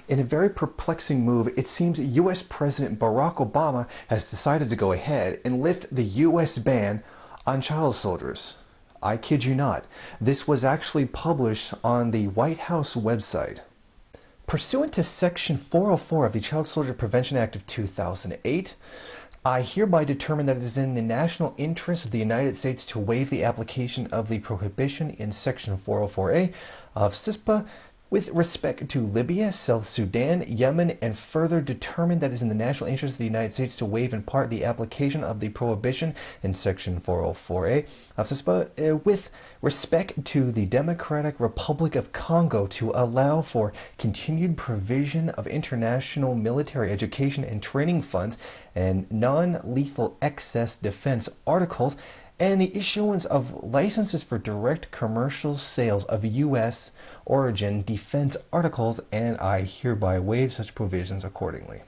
In a very perplexing move, it seems U.S. President Barack Obama has decided to go ahead and lift the U.S. ban on child soldiers. I kid you not. This was actually published on the White House website. Pursuant to Section 404 of the Child Soldier Prevention Act of 2008, I hereby determine that it is in the national interest of the United States to waive the application of the prohibition in Section 404A of CISPA with respect to Libya, South Sudan, Yemen, and further determine that it is in the national interest of the United States to waive in part the application of the prohibition in Section 404A of CISPA with respect to the Democratic Republic of Congo to allow for continued provision of international military education and training funds and non-lethal excess defense articles, and the issuance of licenses for direct commercial sales of U.S. origin defense articles, and I hereby waive such provisions accordingly.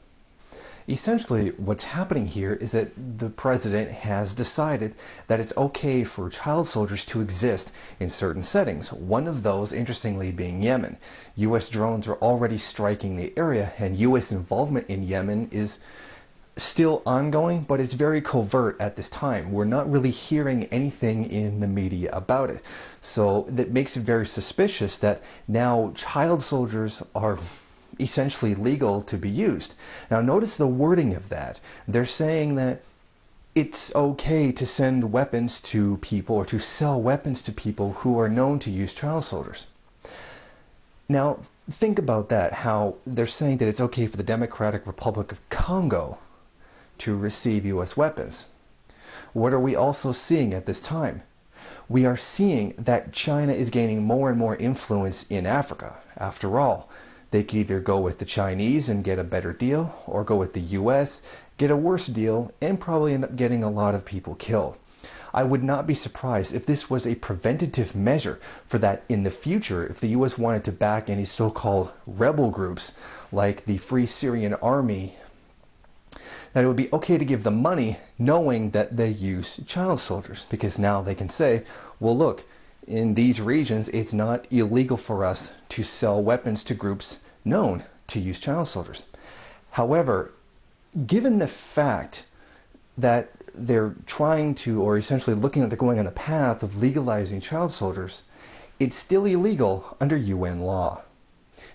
Essentially, what's happening here is that the president has decided that it's okay for child soldiers to exist in certain settings. One of those, interestingly, being Yemen. U.S. drones are already striking the area, and U.S. involvement in Yemen is still ongoing, but it's very covert at this time. We're not really hearing anything in the media about it. So that makes it very suspicious that now child soldiers are essentially legal to be used. Now notice the wording of that. They're saying that it's okay to send weapons to people or to sell weapons to people who are known to use child soldiers. Now think about that, how they're saying that it's okay for the Democratic Republic of Congo to receive U.S. weapons. What are we also seeing at this time? We are seeing that China is gaining more and more influence in Africa. After all, they could either go with the Chinese and get a better deal, or go with the U.S., get a worse deal, and probably end up getting a lot of people killed. I would not be surprised if this was a preventative measure for that in the future, if the U.S. wanted to back any so-called rebel groups like the Free Syrian Army, that it would be okay to give them money knowing that they use child soldiers, because now they can say, well look, in these regions it's not illegal for us to sell weapons to groups known to use child soldiers. However, given the fact that they're trying to, or essentially looking at going on the path of legalizing child soldiers, it's still illegal under UN law.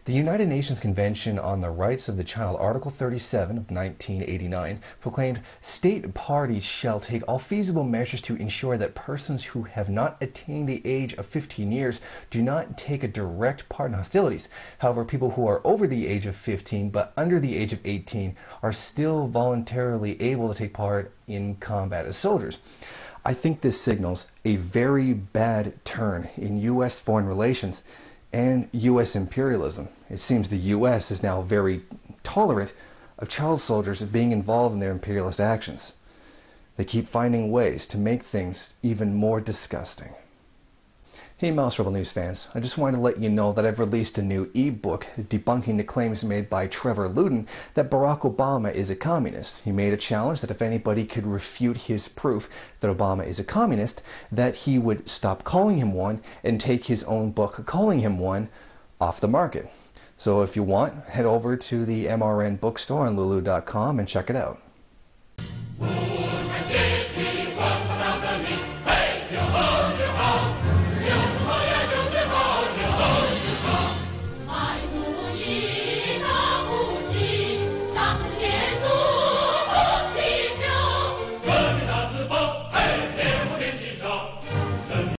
The United Nations Convention on the Rights of the Child, Article 37 of 1989, proclaimed state parties shall take all feasible measures to ensure that persons who have not attained the age of 15 years do not take a direct part in hostilities. However, people who are over the age of 15 but under the age of 18 are still voluntarily able to take part in combat as soldiers. I think this signals a very bad turn in U.S. foreign relations and U.S. imperialism. It seems the U.S. is now very tolerant of child soldiers being involved in their imperialist actions. They keep finding ways to make things even more disgusting. Hey Mouse Rebel News fans, I just wanted to let you know that I've released a new ebook debunking the claims made by Trevor Luden that Barack Obama is a communist. He made a challenge that if anybody could refute his proof that Obama is a communist, that he would stop calling him one and take his own book calling him one off the market. So if you want, head over to the MRN bookstore on lulu.com and check it out.